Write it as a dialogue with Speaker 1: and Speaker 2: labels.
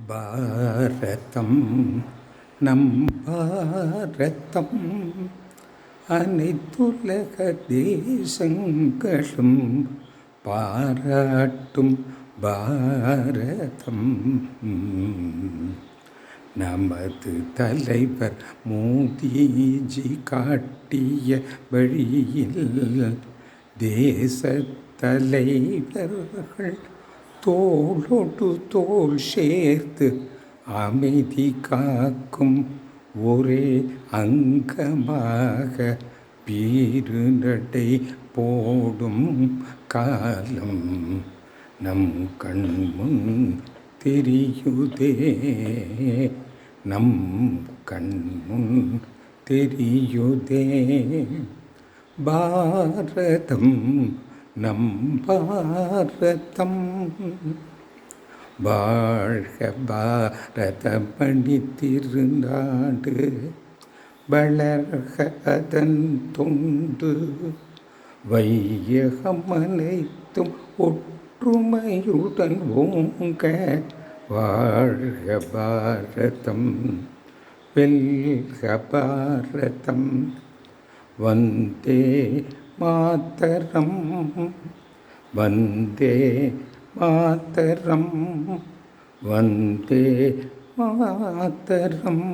Speaker 1: பாரதம் நம் பாரதம் அனைத்துலக தேசங்களும் பாராட்டும் பாரதம். நமது தலைவர் மோடிஜி காட்டிய வழியில் தேச தலைவர்கள் தோளோடு தோள் சேர்த்து அமைதி காக்கும் ஒரே அங்கமாக வீறு நடை போடும் காலம் நம் கண்முன் தெரியுதே, நம் கண்முன் தெரியுதே. பாரதம் நம் பாரதம், வாழ்க பாரத மணி திருநாடு, வளர்க அதன் தொண்டு, வையகம் அனைத்தும் ஒற்றுமையுடன் ஓங்க. வாழ்க பாரதம், வெல்க பாரதம், வந்தே மாதரம், வந்தே மாதரம், வந்தே மாதரம்.